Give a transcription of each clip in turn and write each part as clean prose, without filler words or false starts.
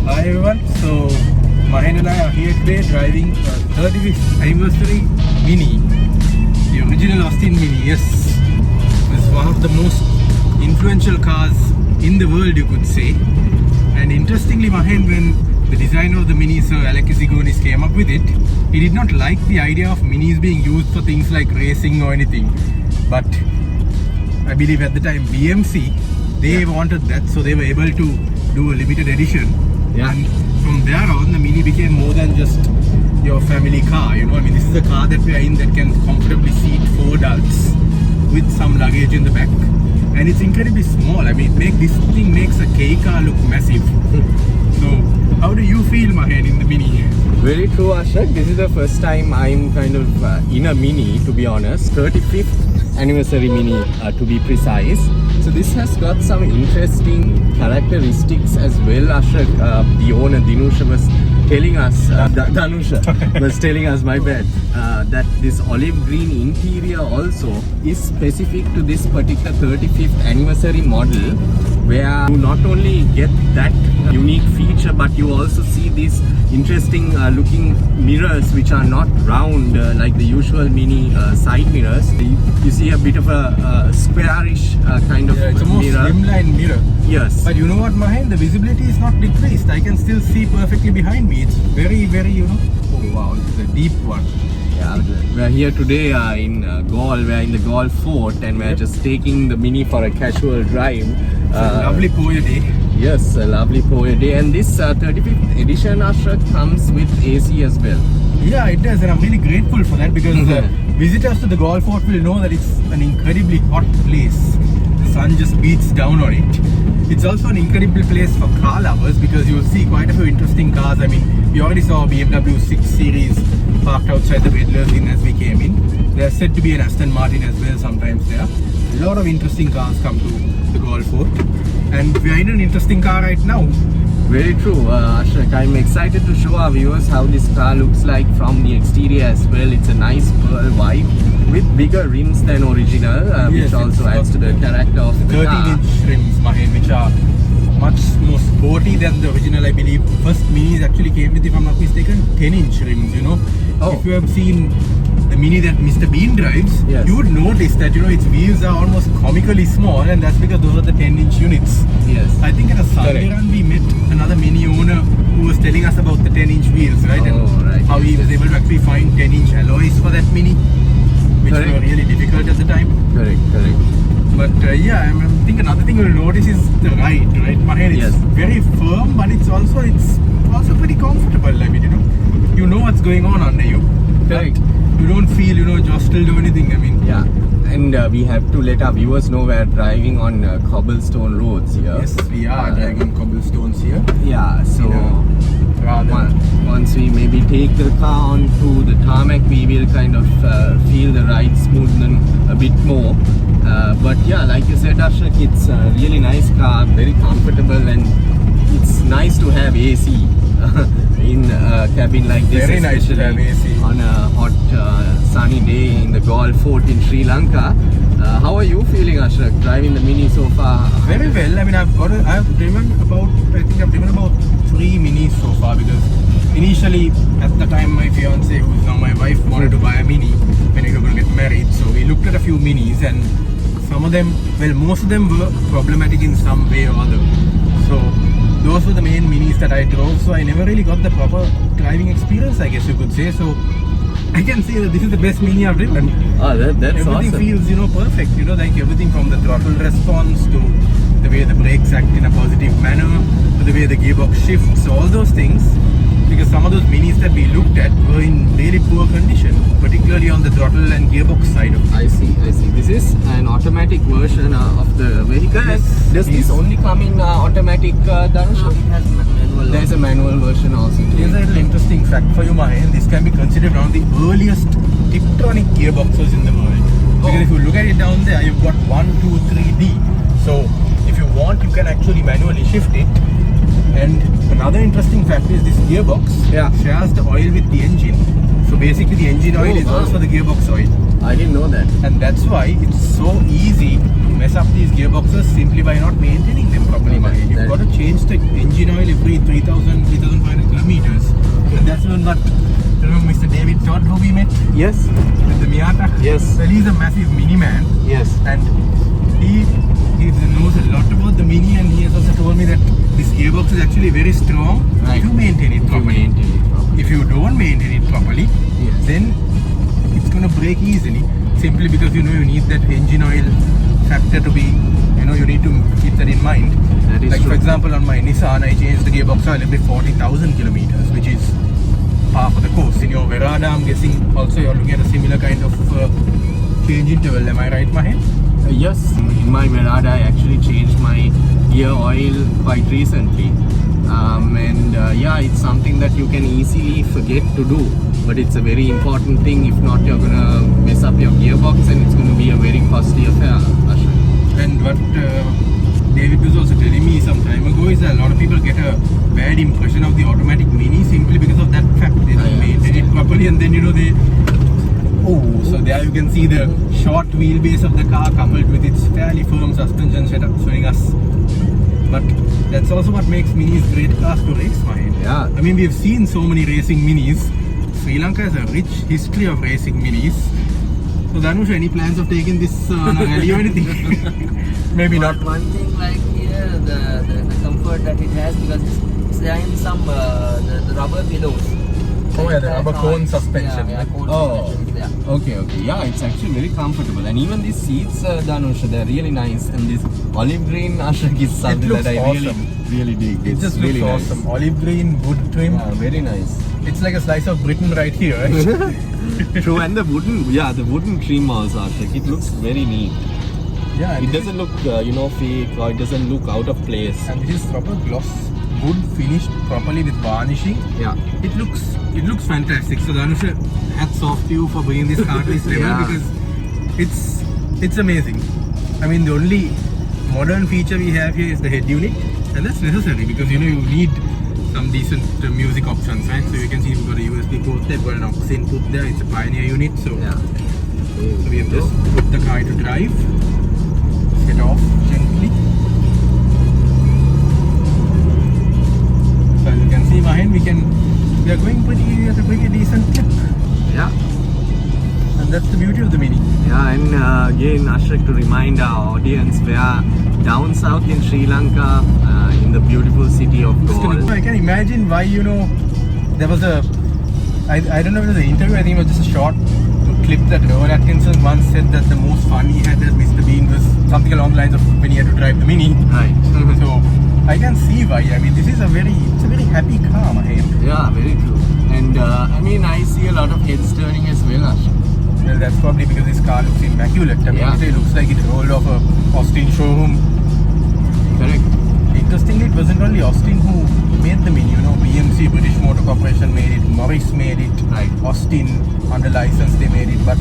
Hi everyone, so Mahen and I are here today driving a 35th anniversary Mini, the original Austin Mini. Yes, it's one of the most influential cars in the world, you could say. And interestingly, Mahen, when the designer of the Mini, Sir Alec Isigonis, came up with it, he did not like the idea of Minis being used for things like racing or anything. But I believe at the time BMC, they wanted that, so they were able to do a limited edition. And from there on, the Mini became more than just your family car. You know, I mean, this is a car that we are in that can comfortably seat 4 adults with some luggage in the back, and it's incredibly small. I mean, this thing makes a K car look massive. So, how do you feel, Mahen, in the Mini? Very true, Ashrak. This is the first time I'm kind of in a Mini, to be honest. 35th anniversary Mini, to be precise. So this has got some interesting characteristics as well, Ashrak. The owner, Dinusha, was telling us, Danusha was telling us, my bad, that this olive green interior also is specific to this particular 35th anniversary model, where you not only get that unique feature, but you also see these interesting looking mirrors which are not round like the usual Mini side mirrors. You see a bit of a squarish kind of it's a more mirror. slimline mirror. Yes. But you know what, Mahen? The visibility is not decreased. I can still see perfectly behind me. It's very, very, oh wow, it's a deep one. Yeah, we're here today in Galle. We're in the Galle Fort, and we're just taking the Mini for a casual drive. It's a lovely Poya day. Yes, a lovely Poya day. And this 35th edition, Ashrak, comes with AC as well. Yeah, it does, and I'm really grateful for that, because visitors to the Galle Fort will know that it's an incredibly hot place. The sun just beats down on it. It's also an incredible place for car lovers, because you'll see quite a few interesting cars. I mean, we already saw a BMW 6 Series parked outside the Wedler's Inn as we came in. There's said to be an Aston Martin as well sometimes there. A lot of interesting cars come to the Galle Fort, and we are in an interesting car right now. Very true, Ashrak. I'm excited to show our viewers how this car looks like from the exterior as well. It's a nice pearl white with bigger rims than original, which also adds to the character of the car. 13-inch rims, Mahen, which are much more sporty than the original, I believe. First Minis actually came with, if I'm not mistaken, 10-inch rims, you know. If you have seen the Mini that Mr. Bean drives, you would notice that, its wheels are almost comically small, and that's because those are the 10-inch units. Yes. I think at a Sunday run we met another Mini owner who was telling us about the 10-inch wheels, right? How he was able to actually find 10-inch alloys for that Mini, which were really difficult at the time. Correct. But I think another thing you'll notice is the ride, right? Mahen, it's very firm, but it's also pretty comfortable. I mean, you know what's going on under you. Correct. You don't feel, jostled or anything. I mean, and we have to let our viewers know we're driving on cobblestone roads here. Yes, we are driving on cobblestones here. Yeah, so once we maybe take the car onto the tarmac, we will kind of feel the ride smoothen a bit more. But yeah, like you said, Ashrak, it's a really nice car, very comfortable, and it's nice to have AC in a cabin like this. Very nice to have AC on a hot sunny day in the Galle Fort in Sri Lanka. How are you feeling, Ashrak, driving the Mini so far? Very well. I mean, I've driven about 3 Minis so far, because initially, at the time, my fiance, who's now my wife, wanted to buy a Mini when we were going to get married. So we looked at a few Minis, and some of them, most of them were problematic in some way or other. So those were the main Minis that I drove. So I never really got the proper driving experience, I guess you could say. So I can say that this is the best Mini I've driven. Oh, that's everything awesome. Feels, perfect. Like everything from the throttle response to the way the brakes act in a positive manner, to the way the gearbox shifts, all those things. Because some of those Minis that we looked at were in really poor condition, particularly on the throttle and gearbox side of it. I see. This is an automatic version of the vehicle. Yes, Does this only come in automatic, Danusha? It has manual. There's a manual version also. Here's a little interesting fact for you, Mahen. This can be considered one of the earliest Tiptronic gearboxes in the world. Because if you look at it down there, you've got 1, 2, 3D. So if you want, you can actually manually shift it. And another interesting fact is this gearbox shares the oil with the engine. So basically the engine oil is also the gearbox oil. I didn't know that. And that's why it's so easy mess up these gearboxes simply by not maintaining them properly, No, Mahen. You've that- got to change the engine oil every 3,000, 3,500 kilometers. And that's when what, remember Mr. David Todd who we met Yes. with the Miata? Yes. Well, he's a massive Mini man, Yes. and he knows a lot about the Mini, and he has also told me that this gearbox is actually very strong Right. if you maintain it If you properly. maintain it properly. If you don't maintain it properly, Yes. then it's going to break easily, simply because you need that engine oil factor to be, you need to keep that in mind. That is like true. for example, on my Nissan I changed the gearbox oil every 40,000 kilometers, which is par for the course. In your Verada, I'm guessing also you're looking at a similar kind of change interval. Am I right, Mahen? Yes, in my Verada I actually changed my gear oil quite recently. Yeah, it's something that you can easily forget to do, but it's a very important thing. If not, you're gonna mess up your gearbox and it's gonna be a very costly affair, Ashwin. And what David was also telling me some time ago is that a lot of people get a bad impression of the automatic Mini simply because of that fact. They don't I maintain it understand. properly, and then they. Oh, so there you can see the short wheelbase of the car coupled with its fairly firm suspension setup, showing us. But that's also what makes Minis great cars to race, Mahen. Yeah. I mean, we've seen so many racing Minis. Sri Lanka has a rich history of racing Minis. So Dhanush, any plans of taking this on a rally or anything? Maybe not. One thing like here, the comfort that it has, because it's there in some the rubber pillows. Oh yeah, the rubber cone Yeah, suspension. yeah, cone Oh. suspension. Yeah. Okay. Yeah, it's actually very comfortable. And even these seats, Dhanush, they're really nice. And this olive green Ashok is something looks that I awesome. really dig. It It's just really looks nice. awesome. Olive green, wood trim. Yeah, very nice. It's like a slice of Britain right here, right? True, and the wooden trim also, Ashok. It looks very neat. Yeah, It doesn't look, fake, or it doesn't look out of place. and this is proper gloss wood finished properly with varnishing. Yeah. It looks fantastic. So Dhanush, hats off to you for bringing this car to this level Yeah. because it's amazing. I mean, the only modern feature we have here is the head unit, and that's necessary because you need some decent music options, right? So you can see we've got a USB port there, we've got an aux input there. It's a Pioneer unit, so Yeah. so we have just put the car to drive. Set off gently. So as you can see, Mahen, we are going at a pretty decent clip, Yeah. and that's the beauty of the Mini. Yeah, and again, Ashok, to remind our audience, we are down south in Sri Lanka, in the beautiful city of Galle. I can imagine why there was I don't know if it was an interview. I think it was just a short clip that Rowan Atkinson once said that the most fun he had as Mr. Bean was something along the lines of when he had to drive the Mini. Right. So I can see why. I mean, this is a very happy car, Mahen. Yeah, very true. And I see a lot of heads turning as well, Ashok. Well, that's probably because this car looks immaculate. I mean, Yeah. it looks like it rolled off a Austin showroom. Correct. Interestingly, it wasn't only Austin who made the Mini. BMC, British Motor Corporation made it. Morris made it. Right. Austin, under license, they made it. But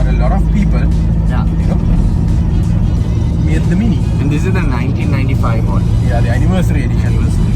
a lot of people, Yeah. made the Mini. And this is the 1995 model. Yeah, the anniversary edition. Anniversary.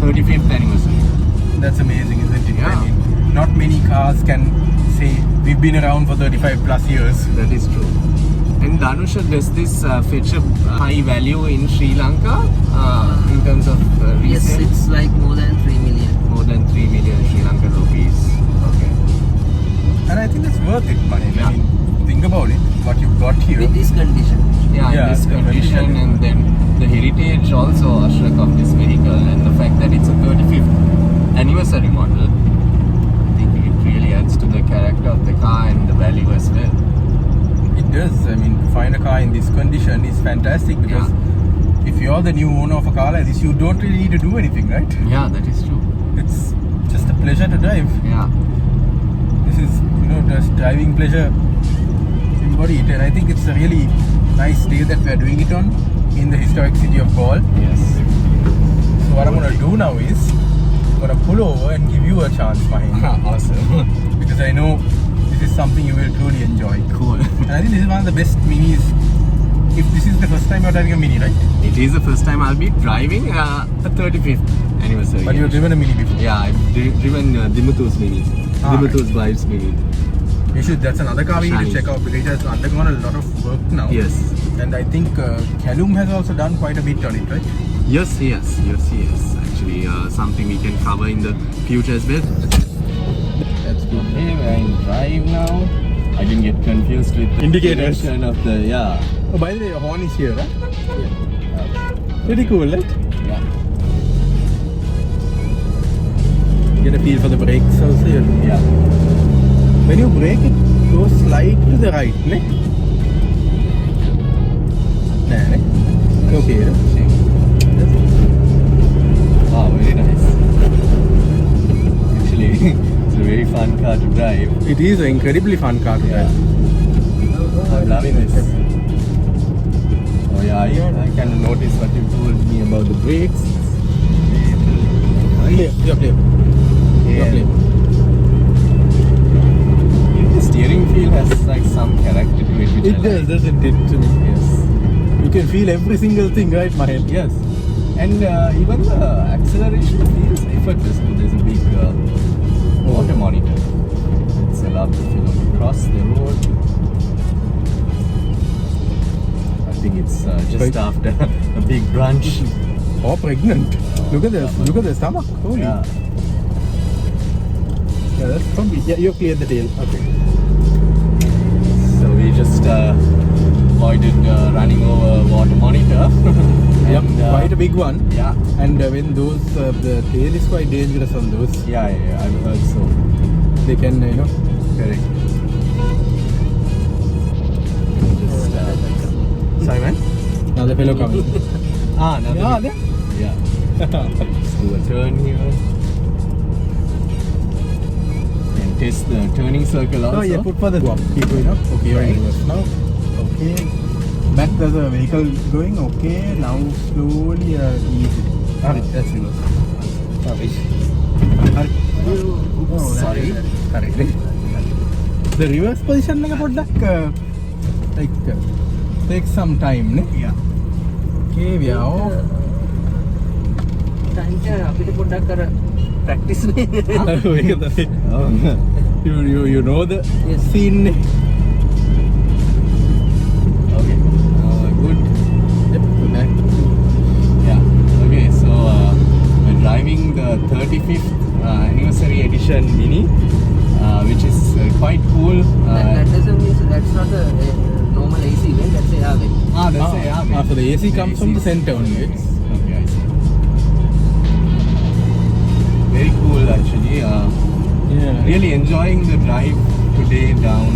35th anniversary. That's amazing, isn't it? Yeah. I mean, not many cars can say we've been around for 35 plus years. That is true. And Dhanusha, does this fetch a high value in Sri Lanka in terms of Yes, resale? it's like more than 3 million. More than 3 million Sri Lankan rupees. Okay. And I think that's worth it, Mahen. Yeah. I mean, think about it, what you've got here. With this condition. Yeah, Yeah, in this the condition, condition. and then the heritage also, Ashok, of this vehicle, and the fact that it's a 35th anniversary model, I think it really adds to the character of the car and the value as well. It does. I mean, to find a car in this condition is fantastic because if you're the new owner of a car like this, you don't really need to do anything, right? Yeah, that is true. It's just a pleasure to drive. Yeah. This is, just driving pleasure embodied, and I think it's a really nice day that we're doing it on in the historic city of Galle. Yes. So what I'm going to do now is I'm going to pull over and give you a chance, Mahen, Awesome. because I know this is something you will truly enjoy. Cool. And I think this is one of the best Minis. If this is the first time you're driving a Mini, right? It is the first time I'll be driving a 35th anniversary. But you've driven a Mini before. Yeah, I've driven Dimuthu's Mini. Ah, Dimuthu's Vibes Mini. That's another car we need to Shiny. check out because it has undergone a lot of work now. Yes. And I think Callum has also done quite a bit on it, right? Yes. Actually, something we can cover in the future as well. That's good. Okay, we're in drive now. I didn't get confused with the Indicators. direction of the Oh, by the way, the horn is here, right? Yeah. Pretty cool, right? Yeah. Get a feel for the brakes also. Yeah. When you brake, it goes slight to the right, ne? Nah, ne? Okay, right? Oh, very nice. Actually, it's a very fun car to drive. It is an incredibly fun car to drive. I'm loving this. Oh yeah, I kind of noticed what you told me about the brakes. Clear, you're clear. You're clear. Even the steering feel has like some character to it, which It I does, like. doesn't it? To me. Yes. You can feel every single thing, right, Mahen? Yes. And even the acceleration feels effortless. There's a big water monitor. It's allowed to fill across the road. I think it's just Right. after a big brunch. Or pregnant. Look at this. Look at the stomach. Holy. Yeah. Yeah, that's probably. Yeah, you cleared the tail. Okay. So we just avoided running over water monitor. Yep, And, quite a big one. Yeah. And when those, the tail is quite dangerous on those. Yeah, I've heard so. They can, Correct. Just, Simon? Another fellow coming. another Yeah, big- Yeah. Let's do a turn here. And test the turning circle also. Oh yeah, put for the go up. Keep going up. Okay, you're in Right. reverse now. Okay. Back there's a vehicle going. Okay, now slowly easy. Hurry, that's reverse. Hurry. Hurry. Oh, Sorry. Hurry. The reverse position එක පොඩ්ඩක් take some time නේ. Yeah. Okay, we are off. තනික අපිට පොඩ්ඩක් අර practice නේ. ඒක තමයි. Oh. You know the Yes. scene නේ. Okay. Good. Yep, go back. Yeah. Okay, so we're driving the 35th anniversary edition Mini, which is quite cool. That doesn't mean that's not a normal AC vent, that's a air vent. That's a yeah. So the AC comes from the center only. Yes. Okay, I see. Very cool actually. Yeah. Really enjoying the drive today down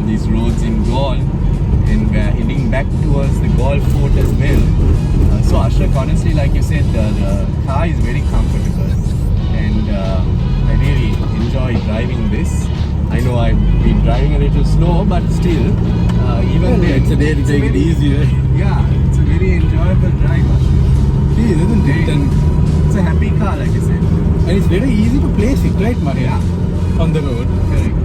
these roads in Galle, and we're heading back towards the Galle Fort as well. So Ashok, honestly, like you said, the car is very comfortable, and I really enjoy driving this. I know I've been driving a little slow, but still, even Well, then, it's a day to take it very- easy, right? Yeah, it's a very enjoyable drive, Ashok. It is, isn't it? And It's a happy car, like I said. it's very easy to place it, right, Maria? Yeah. On the road. Correct.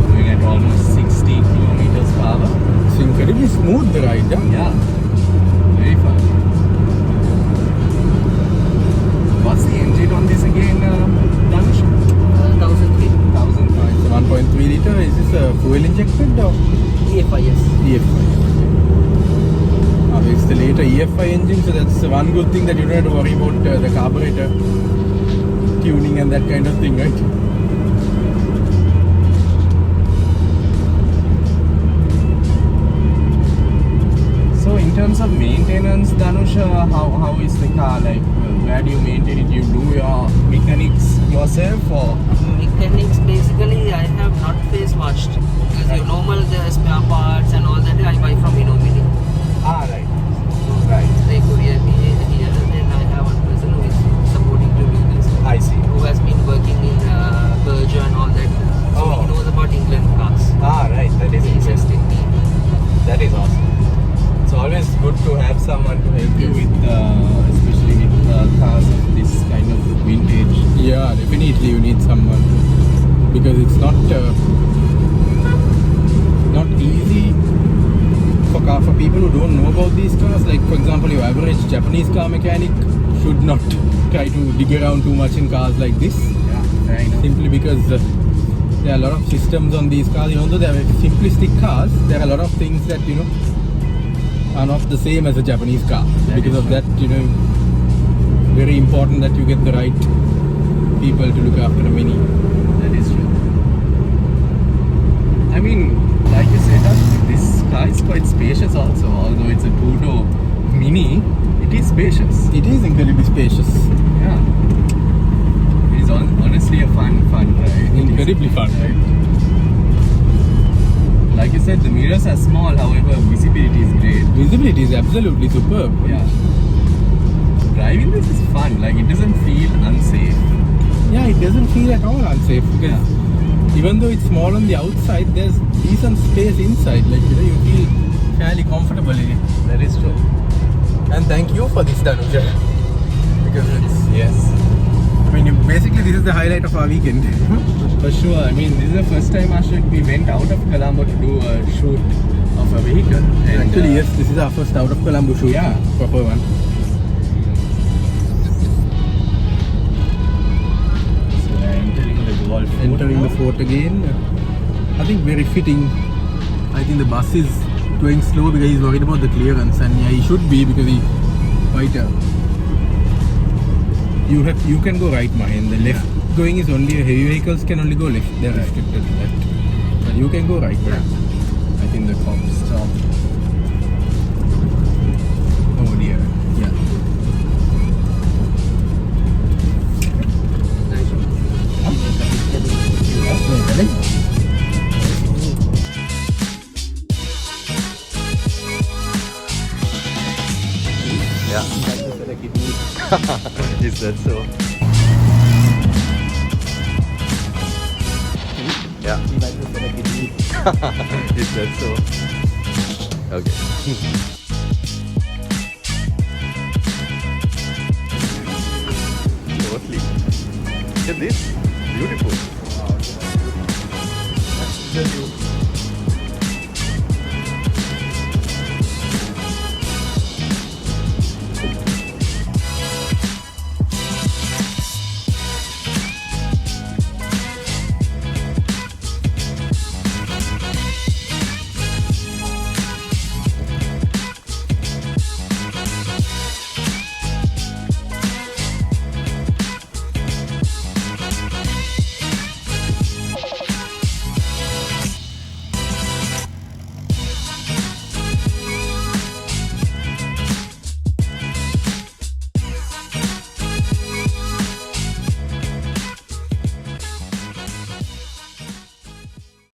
Going at almost 60 kilometers per hour. It's incredibly smooth, the ride, yeah? Yeah, very fun. What's the engine on this again, Danush? 1003 1005. It's a 1.3 liter. Is this a fuel injected or EFI, yes. EFI? It's the later EFI engine, so that's one good thing that you don't have to worry about the carburetor tuning and that kind of thing, right? So in terms of maintenance, Danush, how is the car? Like, where do you maintain it? You do your mechanics yourself, or? Mechanics, basically, I have not face washed. Because Right. you normal the spare parts and all that I buy from Inomini. Right. So Right. they courier me here, and then I have one person who is supporting to do this. I see. Who has been working in Berger and all that. So Oh. he knows about England cars. Right. That is He interesting. assisted me. That is awesome. It's always good to have someone to help you Yes. with, especially with cars of this kind of vintage. Yeah, definitely you need someone because it's not easy for people who don't know about these cars. Like for example, your average Japanese car mechanic should not try to dig around too much in cars like this. Yeah, fair enough. Simply because there are a lot of systems on these cars. Even though they are very simplistic cars, there are a lot of things that are not the same as a Japanese car. So because of that, very important that you get the right people to look after a Mini. That is true. I mean, like you said, this car is quite spacious also. Although it's a two-door Mini, it is spacious. It is incredibly spacious. Yeah. It is honestly a fun ride. Incredibly fun. Right? Like you said, the mirrors are small, however, visibility is great. Visibility is absolutely superb. Yeah. Driving this is fun, like it doesn't feel unsafe. Yeah, it doesn't feel at all unsafe because even though it's small on the outside, there's decent space inside. Like you feel fairly comfortable in it. That is true. And thank you for this, Danuja. Because Yes. basically this is the highlight of our weekend. For sure. I mean, this is the first time Ashok we went out of Colombo to do a shoot of a vehicle. And, Actually, yes, this is our first out of Colombo shoot. Yeah. Proper one. So we are entering the Golf. Entering the fort again. I think very fitting. I think the bus is going slow because he's worried about the clearance, and yeah, he should be because he quite you can go right, Mahen. The left going is only heavy vehicles can only go left. They're restricted to left, but you can go right. Yeah. I think the cop stopped. Oh dear. Yeah. Yeah. Is that so? Yeah. Is that so? Okay. Totally. Look at this. Beautiful.